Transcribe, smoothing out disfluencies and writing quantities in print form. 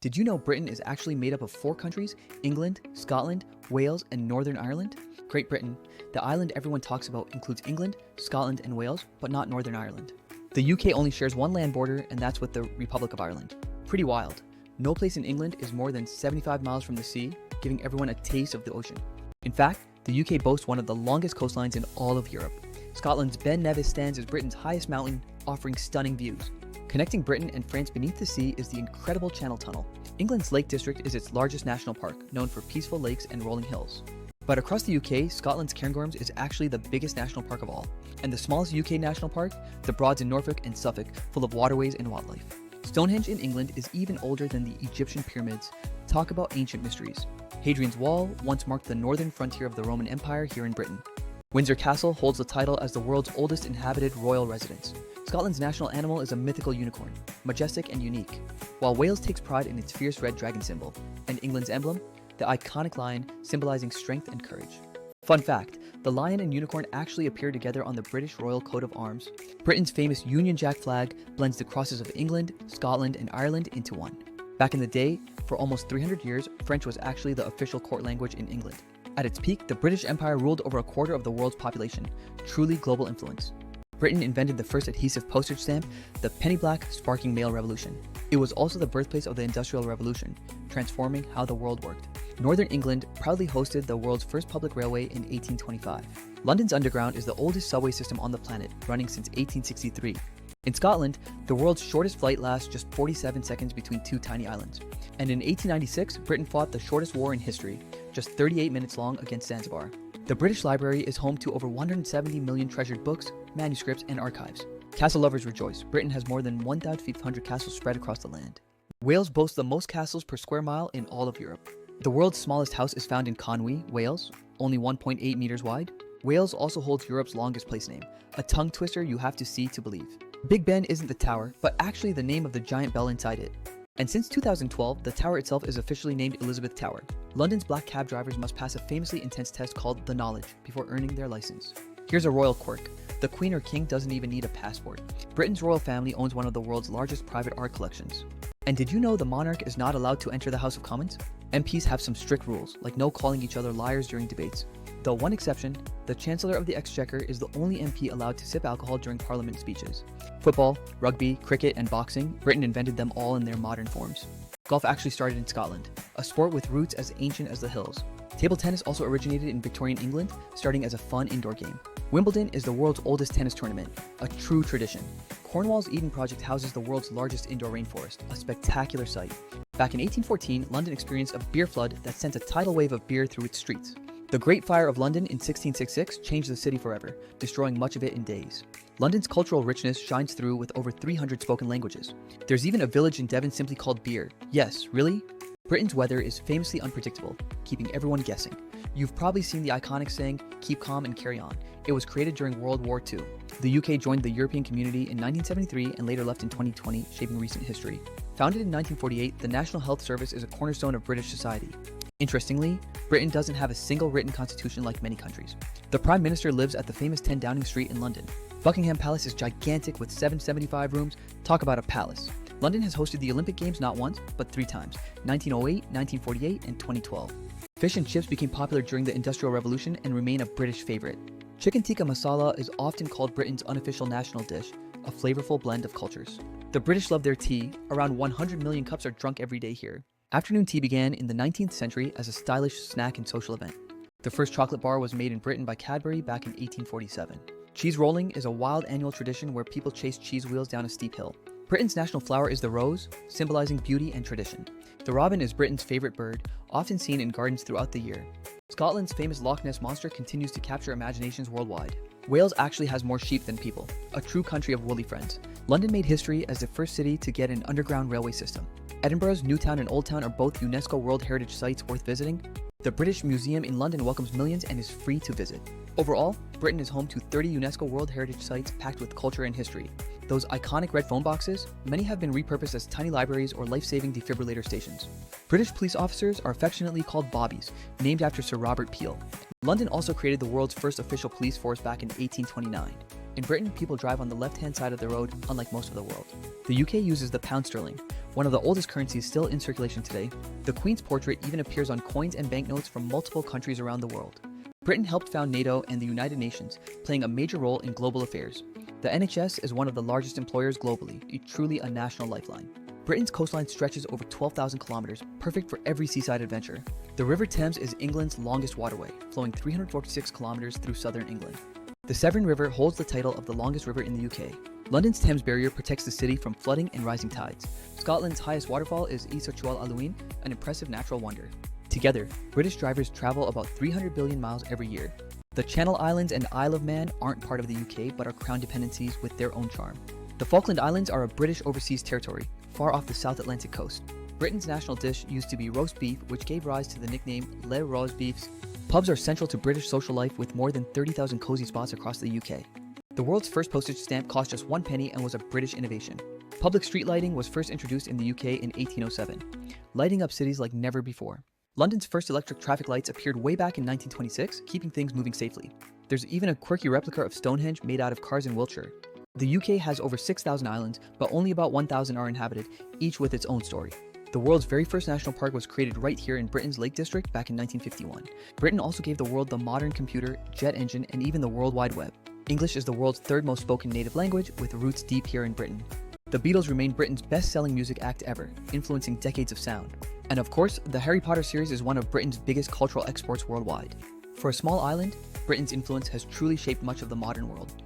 Did you know Britain is actually made up of 4 countries: England, Scotland, Wales, and Northern Ireland? Great Britain, the island everyone talks about, includes England, Scotland, and Wales, but not Northern Ireland. The UK only shares one land border, and that's with the Republic of Ireland. Pretty wild. No place in England is more than 75 miles from the sea, giving everyone a taste of the ocean. In fact, the UK boasts one of the longest coastlines in all of Europe. Scotland's Ben Nevis stands as Britain's highest mountain, offering stunning views. Connecting Britain and France beneath the sea is the incredible Channel Tunnel. England's Lake District is its largest national park, known for peaceful lakes and rolling hills. But across the UK, Scotland's Cairngorms is actually the biggest national park of all, and the smallest UK national park, the Broads in Norfolk and Suffolk, full of waterways and wildlife. Stonehenge in England is even older than the Egyptian pyramids. Talk about ancient mysteries. Hadrian's Wall once marked the northern frontier of the Roman Empire here in Britain. Windsor Castle holds the title as the world's oldest inhabited royal residence. Scotland's national animal is a mythical unicorn, majestic and unique, while Wales takes pride in its fierce red dragon symbol, and England's emblem, the iconic lion, symbolizing strength and courage. Fun fact, the lion and unicorn actually appear together on the British Royal Coat of Arms. Britain's famous Union Jack flag blends the crosses of England, Scotland, and Ireland into one. Back in the day, for almost 300 years, French was actually the official court language in England. At its peak, the British Empire ruled over a quarter of the world's population, truly global influence. Britain invented the first adhesive postage stamp, the penny black, sparking mail revolution. It was also the birthplace of the Industrial Revolution, transforming how the world worked. Northern England proudly hosted the world's first public railway in 1825. London's Underground is the oldest subway system on the planet, running since 1863. In Scotland, the world's shortest flight lasts just 47 seconds between 2 tiny islands. And in 1896, Britain fought the shortest war in history, just 38 minutes long, against Zanzibar. The British Library is home to over 170 million treasured books, manuscripts, and archives. Castle lovers rejoice. Britain has more than 1,500 castles spread across the land. Wales boasts the most castles per square mile in all of Europe. The world's smallest house is found in Conwy, Wales, only 1.8 meters wide. Wales also holds Europe's longest place name, a tongue twister you have to see to believe. Big Ben isn't the tower, but actually the name of the giant bell inside it. And since 2012, the tower itself is officially named Elizabeth Tower. London's black cab drivers must pass a famously intense test called the Knowledge before earning their license. Here's a royal quirk. The Queen or King doesn't even need a passport. Britain's royal family owns one of the world's largest private art collections. And did you know the monarch is not allowed to enter the House of Commons? MPs have some strict rules, like no calling each other liars during debates. Though one exception, the Chancellor of the Exchequer is the only MP allowed to sip alcohol during Parliament speeches. Football, rugby, cricket, and boxing, Britain invented them all in their modern forms. Golf actually started in Scotland, a sport with roots as ancient as the hills. Table tennis also originated in Victorian England, starting as a fun indoor game. Wimbledon is the world's oldest tennis tournament, a true tradition. Cornwall's Eden Project houses the world's largest indoor rainforest, a spectacular sight. Back in 1814, London experienced a beer flood that sent a tidal wave of beer through its streets. The Great Fire of London in 1666 changed the city forever, destroying much of it in days. London's cultural richness shines through with over 300 spoken languages. There's even a village in Devon simply called Beer. Yes, really? Britain's weather is famously unpredictable, keeping everyone guessing. You've probably seen the iconic saying, "Keep calm and carry on." It was created during World War II. The UK joined the European Community in 1973 and later left in 2020, shaping recent history. Founded in 1948, the National Health Service is a cornerstone of British society. Interestingly, Britain doesn't have a single written constitution like many countries. The Prime Minister lives at the famous 10 Downing Street in London. Buckingham Palace is gigantic with 775 rooms. Talk about a palace. London has hosted the Olympic Games not once, but 3 times, 1908, 1948, and 2012. Fish and chips became popular during the Industrial Revolution and remain a British favorite. Chicken tikka masala is often called Britain's unofficial national dish, a flavorful blend of cultures. The British love their tea. Around 100 million cups are drunk every day here. Afternoon tea began in the 19th century as a stylish snack and social event. The first chocolate bar was made in Britain by Cadbury back in 1847. Cheese rolling is a wild annual tradition where people chase cheese wheels down a steep hill. Britain's national flower is the rose, symbolizing beauty and tradition. The robin is Britain's favorite bird, often seen in gardens throughout the year. Scotland's famous Loch Ness Monster continues to capture imaginations worldwide. Wales actually has more sheep than people, a true country of woolly friends. London made history as the first city to get an underground railway system. Edinburgh's New Town and Old Town are both UNESCO World Heritage Sites worth visiting. The British Museum in London welcomes millions and is free to visit. Overall, Britain is home to 30 UNESCO World Heritage Sites packed with culture and history. Those iconic red phone boxes, many have been repurposed as tiny libraries or life-saving defibrillator stations. British police officers are affectionately called bobbies, named after Sir Robert Peel. London also created the world's first official police force back in 1829. In Britain, people drive on the left-hand side of the road, unlike most of the world. The UK uses the pound sterling, one of the oldest currencies still in circulation today. The Queen's portrait even appears on coins and banknotes from multiple countries around the world. Britain helped found NATO and the United Nations, playing a major role in global affairs. The NHS is one of the largest employers globally, truly a national lifeline. Britain's coastline stretches over 12,000 kilometers, perfect for every seaside adventure. The River Thames is England's longest waterway, flowing 346 kilometers through southern England. The Severn River holds the title of the longest river in the UK. London's Thames Barrier protects the city from flooding and rising tides. Scotland's highest waterfall is Isa Chwal Alwyn, an impressive natural wonder. Together, British drivers travel about 300 billion miles every year. The Channel Islands and Isle of Man aren't part of the UK but are crown dependencies with their own charm. The Falkland Islands are a British overseas territory, far off the South Atlantic coast. Britain's national dish used to be roast beef, which gave rise to the nickname Les Roast Beefs. Pubs are central to British social life with more than 30,000 cozy spots across the UK. The world's first postage stamp cost just 1 penny and was a British innovation. Public street lighting was first introduced in the UK in 1807, lighting up cities like never before. London's first electric traffic lights appeared way back in 1926, keeping things moving safely. There's even a quirky replica of Stonehenge made out of cars in Wiltshire. The UK has over 6,000 islands, but only about 1,000 are inhabited, each with its own story. The world's very first national park was created right here in Britain's Lake District back in 1951. Britain also gave the world the modern computer, jet engine, and even the World Wide Web. English is the world's third most spoken native language, with roots deep here in Britain. The Beatles remain Britain's best-selling music act ever, influencing decades of sound. And of course, the Harry Potter series is one of Britain's biggest cultural exports worldwide. For a small island, Britain's influence has truly shaped much of the modern world.